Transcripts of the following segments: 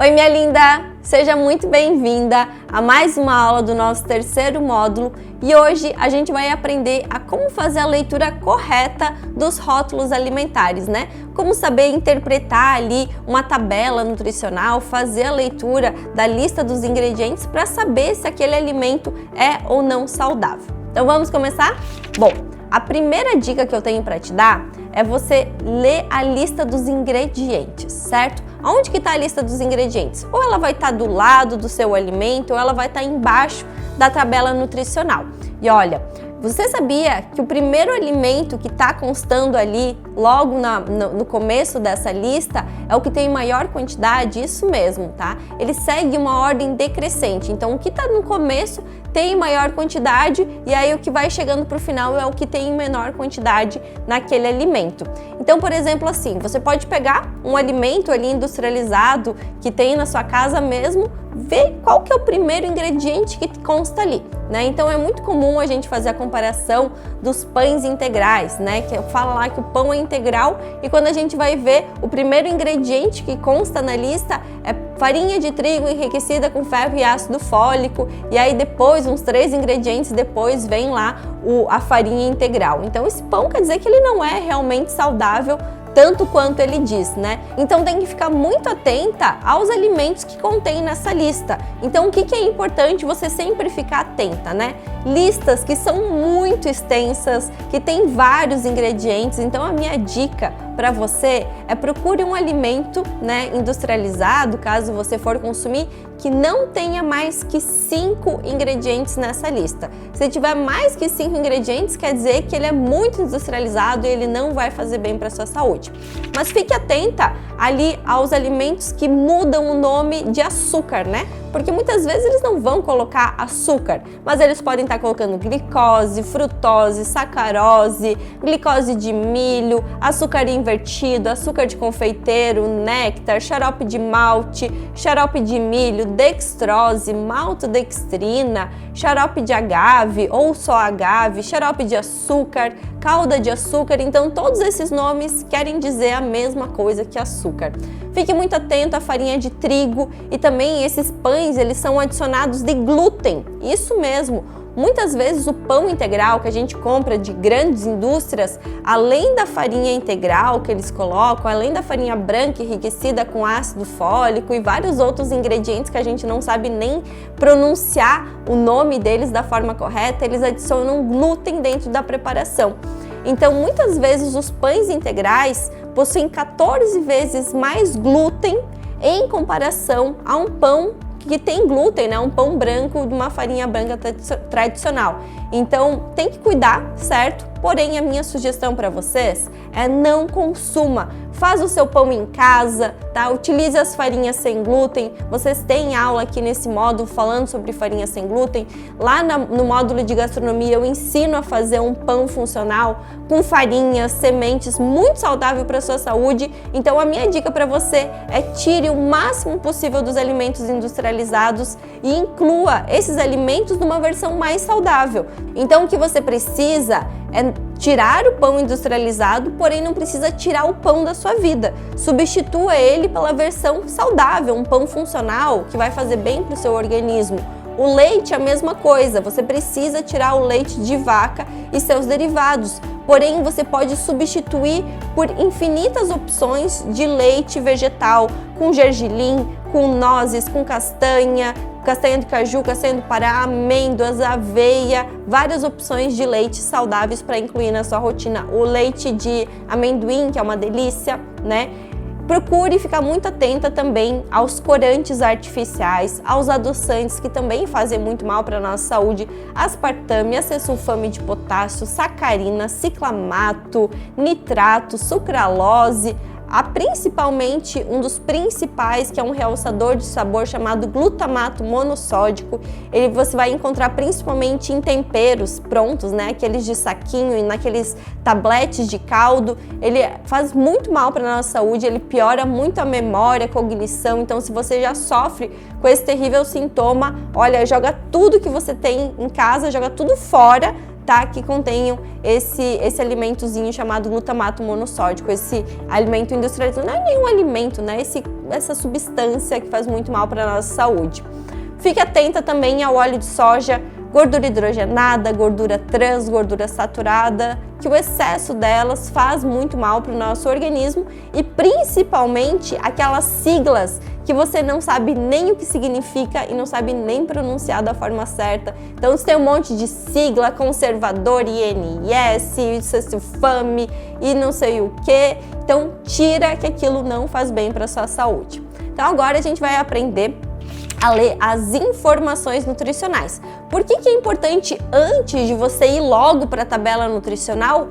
Oi, minha linda! Seja muito bem-vinda a mais uma aula do nosso terceiro módulo e hoje a gente vai aprender a como fazer a leitura correta dos rótulos alimentares, né? Como saber interpretar ali uma tabela nutricional, fazer a leitura da lista dos ingredientes para saber se aquele alimento é ou não saudável. Então vamos começar? Bom, a primeira dica que eu tenho para te dar é você ler a lista dos ingredientes, certo? Onde que está a lista dos ingredientes? Ou ela vai estar do lado do seu alimento ou ela vai estar embaixo da tabela nutricional. E olha, você sabia que o primeiro alimento que está constando ali logo no começo dessa lista é o que tem maior quantidade? Isso mesmo, tá? Ele segue uma ordem decrescente, então o que está no começo tem maior quantidade e aí o que vai chegando para o final é o que tem menor quantidade naquele alimento. Então, por exemplo, assim, você pode pegar um alimento ali industrializado que tem na sua casa mesmo, ver qual que é o primeiro ingrediente que consta ali, né? Então é muito comum a gente fazer a comparação dos pães integrais, né? Que fala lá que o pão é integral e quando a gente vai ver o primeiro ingrediente que consta na lista é farinha de trigo enriquecida com ferro e ácido fólico e aí depois, uns 3 ingredientes depois, vem lá a farinha integral. Então esse pão quer dizer que ele não é realmente saudável tanto quanto ele diz, né? Então tem que ficar muito atenta aos alimentos que contém nessa lista. Então o que é importante você sempre ficar atenta, né? Listas que são muito extensas, que tem vários ingredientes. Então a minha dica para você é procure um alimento, né, industrializado, caso você for consumir, que não tenha mais que 5 ingredientes nessa lista. Se tiver mais que 5 ingredientes, quer dizer que ele é muito industrializado e ele não vai fazer bem para sua saúde. Mas fique atenta ali aos alimentos que mudam o nome de açúcar, né? Porque muitas vezes eles não vão colocar açúcar, mas eles podem estar colocando glicose, frutose, sacarose, glicose de milho, açúcar invertido, açúcar de confeiteiro, néctar, xarope de malte, xarope de milho, dextrose, maltodextrina, xarope de agave ou só agave, xarope de açúcar, calda de açúcar. Então todos esses nomes querem dizer a mesma coisa que açúcar. Fique muito atento à farinha de trigo e também esses pães, eles são adicionados de glúten. Isso mesmo. Muitas vezes o pão integral que a gente compra de grandes indústrias, além da farinha integral que eles colocam, além da farinha branca enriquecida com ácido fólico e vários outros ingredientes que a gente não sabe nem pronunciar o nome deles da forma correta, eles adicionam glúten dentro da preparação. Então, muitas vezes os pães integrais possuem 14 vezes mais glúten em comparação a um pão que tem glúten, né? Um pão branco de uma farinha branca tradicional. Então tem que cuidar, certo? Porém, a minha sugestão para vocês é não consuma. Faz o seu pão em casa, tá? Utilize as farinhas sem glúten. Vocês têm aula aqui nesse módulo falando sobre farinha sem glúten. Lá no módulo de gastronomia eu ensino a fazer um pão funcional com farinhas, sementes, muito saudável para a sua saúde. Então a minha dica para você é tire o máximo possível dos alimentos industrializados e inclua esses alimentos numa versão mais saudável. Então o que você precisa é tirar o pão industrializado, porém não precisa tirar o pão da sua vida. Substitua ele pela versão saudável, um pão funcional que vai fazer bem para o seu organismo. O leite é a mesma coisa, você precisa tirar o leite de vaca e seus derivados, porém você pode substituir por infinitas opções de leite vegetal, com gergelim, com nozes, com castanha de caju, castanha do Pará, amêndoas, aveia, várias opções de leite saudáveis para incluir na sua rotina. O leite de amendoim, que é uma delícia, né? Procure ficar muito atenta também aos corantes artificiais, aos adoçantes que também fazem muito mal para a nossa saúde, aspartame, acesulfame de potássio, sacarina, ciclamato, nitrato, sucralose, principalmente um dos principais, que é um realçador de sabor chamado glutamato monossódico. Você vai encontrar principalmente em temperos prontos, né? Aqueles de saquinho e naqueles tabletes de caldo. Ele faz muito mal para a nossa saúde, ele piora muito a memória, a cognição. Então, se você já sofre com esse terrível sintoma, olha, joga tudo que você tem em casa, joga tudo fora, tá, que contenham esse alimentozinho chamado glutamato monossódico, esse alimento industrializado. Não é nenhum alimento, né? Essa substância que faz muito mal para a nossa saúde. Fique atenta também ao óleo de soja, gordura hidrogenada, gordura trans, gordura saturada, que o excesso delas faz muito mal para o nosso organismo e principalmente aquelas siglas que você não sabe nem o que significa e não sabe nem pronunciar da forma certa. Então, você tem um monte de sigla, conservador, INS, Sulfame e não sei o que. Então, tira que aquilo não faz bem para a sua saúde. Então, agora a gente vai aprender a ler as informações nutricionais. Por que é importante, antes de você ir logo para a tabela nutricional,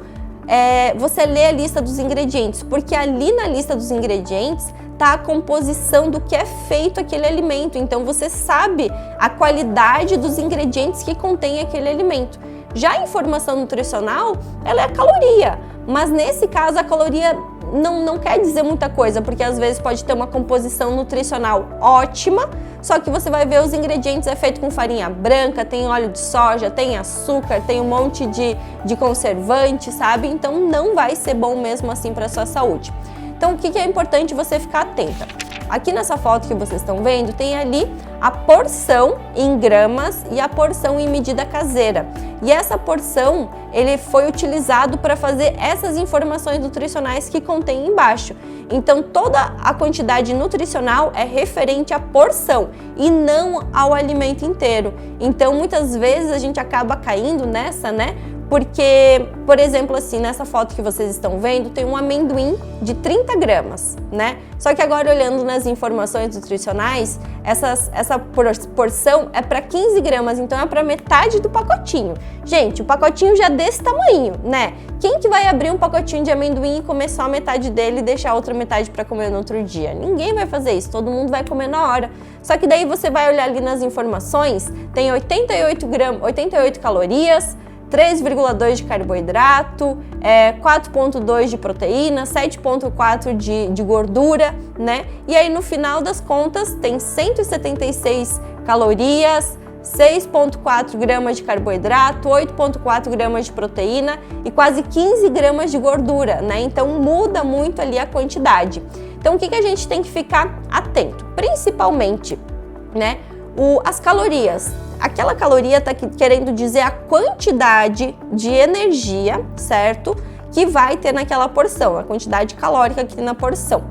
você ler a lista dos ingredientes? Porque ali na lista dos ingredientes está a composição do que é feito aquele alimento. Então você sabe a qualidade dos ingredientes que contém aquele alimento. Já a informação nutricional, ela é a caloria, mas nesse caso a caloria não quer dizer muita coisa, porque às vezes pode ter uma composição nutricional ótima, só que você vai ver os ingredientes, é feito com farinha branca, tem óleo de soja, tem açúcar, tem um monte de conservante, sabe? Então não vai ser bom mesmo assim para a sua saúde. Então o que é importante você ficar atenta? Aqui nessa foto que vocês estão vendo, tem ali a porção em gramas e a porção em medida caseira. E essa porção, ele foi utilizado para fazer essas informações nutricionais que contém embaixo. Então, toda a quantidade nutricional é referente à porção e não ao alimento inteiro. Então, muitas vezes a gente acaba caindo nessa, né? Porque, por exemplo, assim, nessa foto que vocês estão vendo, tem um amendoim de 30 gramas, né? Só que agora, olhando nas informações nutricionais, essa porção é para 15 gramas, então é para metade do pacotinho. Gente, o pacotinho já é desse tamanho, né? Quem que vai abrir um pacotinho de amendoim e comer só a metade dele e deixar a outra metade para comer no outro dia? Ninguém vai fazer isso, todo mundo vai comer na hora. Só que daí você vai olhar ali nas informações, tem 88 calorias, 3,2 de carboidrato, 4,2 de proteína, 7,4 de gordura, né? E aí no final das contas tem 176 calorias, 6,4 gramas de carboidrato, 8,4 gramas de proteína e quase 15 gramas de gordura, né? Então muda muito ali a quantidade. Então o que a gente tem que ficar atento? Principalmente, né? As calorias. Aquela caloria está querendo dizer a quantidade de energia, certo? Que vai ter naquela porção, a quantidade calórica que tem na porção.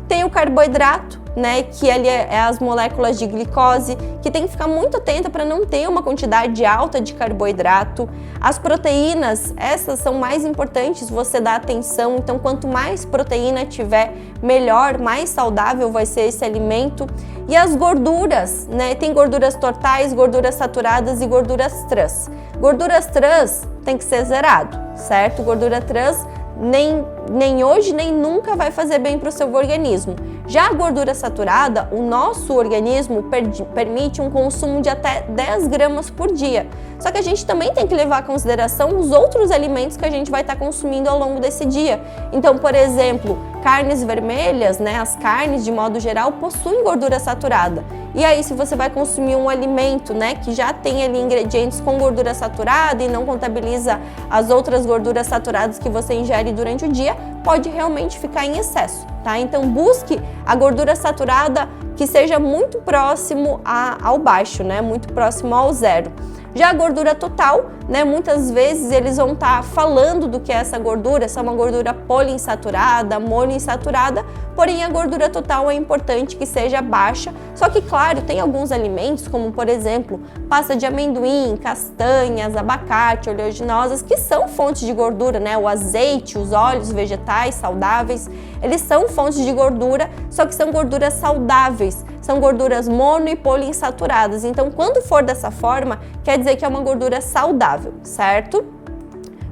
Tem o carboidrato, né? Que ali é as moléculas de glicose, que tem que ficar muito atenta para não ter uma quantidade alta de carboidrato. As proteínas, essas são mais importantes, você dá atenção. Então, quanto mais proteína tiver, melhor, mais saudável vai ser esse alimento. E as gorduras, né? Tem gorduras totais, gorduras saturadas e gorduras trans. Gorduras trans tem que ser zerado, certo? Gordura trans nem hoje nem nunca vai fazer bem para o seu organismo. Já a gordura saturada, o nosso organismo permite um consumo de até 10 gramas por dia. Só que a gente também tem que levar em consideração os outros alimentos que a gente vai estar consumindo ao longo desse dia. Então, por exemplo, carnes vermelhas, né, as carnes de modo geral possuem gordura saturada. E aí, se você vai consumir um alimento, né, que já tem ali ingredientes com gordura saturada e não contabiliza as outras gorduras saturadas que você ingere durante o dia, pode realmente ficar em excesso, tá? Então busque a gordura saturada que seja muito próximo ao baixo, né? Muito próximo ao zero. Já a gordura total, né? Muitas vezes eles vão estar falando do que é essa gordura, se é uma gordura poliinsaturada, monoinsaturada, porém a gordura total é importante que seja baixa. Só que, claro, tem alguns alimentos, como por exemplo, pasta de amendoim, castanhas, abacate, oleaginosas, que são fontes de gordura, né? O azeite, os óleos vegetais saudáveis, eles são fontes de gordura, só que são gorduras saudáveis, são gorduras mono e poliinsaturadas. Então, quando for dessa forma, quer dizer que é uma gordura saudável, certo?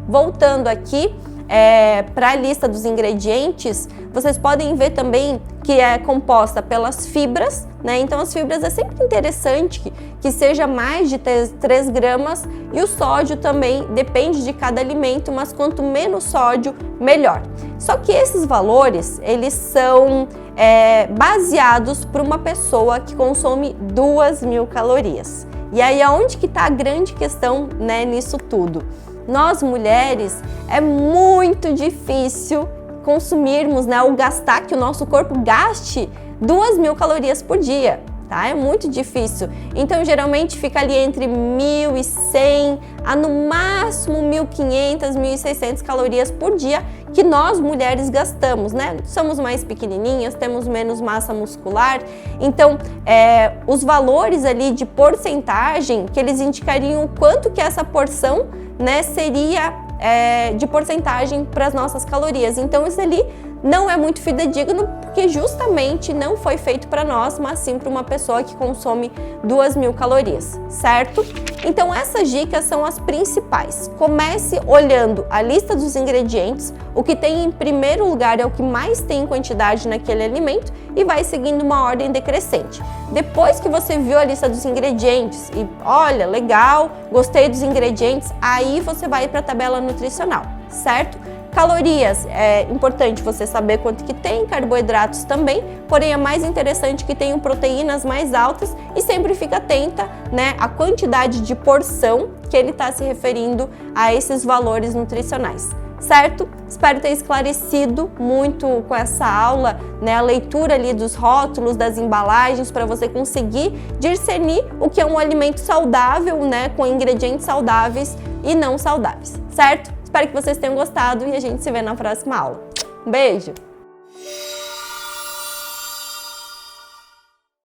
Voltando aqui para a lista dos ingredientes, vocês podem ver também que é composta pelas fibras, né? Então as fibras é sempre interessante que seja mais de 3 gramas e o sódio também depende de cada alimento, mas quanto menos sódio, melhor. Só que esses valores, eles são baseados por uma pessoa que consome 2.000 calorias. E aí aonde que está a grande questão, né, nisso tudo? nós mulheres é muito difícil consumirmos, né, ou gastar, que o nosso corpo gaste 2.000 calorias por dia. Tá? É muito difícil. Então, geralmente fica ali entre 1.100 a no máximo 1.500, 1.600 calorias por dia que nós mulheres gastamos, né? Somos mais pequenininhas, temos menos massa muscular. Então, os valores ali de porcentagem que eles indicariam o quanto que essa porção, né, seria de porcentagem para as nossas calorias. Então, isso ali não é muito fidedigno, porque justamente não foi feito para nós, mas sim para uma pessoa que consome 2.000 calorias, certo? Então essas dicas são as principais. Comece olhando a lista dos ingredientes, o que tem em primeiro lugar é o que mais tem em quantidade naquele alimento e vai seguindo uma ordem decrescente. Depois que você viu a lista dos ingredientes e olha, legal, gostei dos ingredientes, aí você vai para a tabela nutricional, certo? Calorias, é importante você saber quanto que tem, carboidratos também, porém é mais interessante que tenham proteínas mais altas e sempre fica atenta, né, à quantidade de porção que ele está se referindo a esses valores nutricionais, certo? Espero ter esclarecido muito com essa aula, né, a leitura ali dos rótulos, das embalagens, para você conseguir discernir o que é um alimento saudável, né, com ingredientes saudáveis e não saudáveis, certo? Espero que vocês tenham gostado e a gente se vê na próxima aula. Um beijo!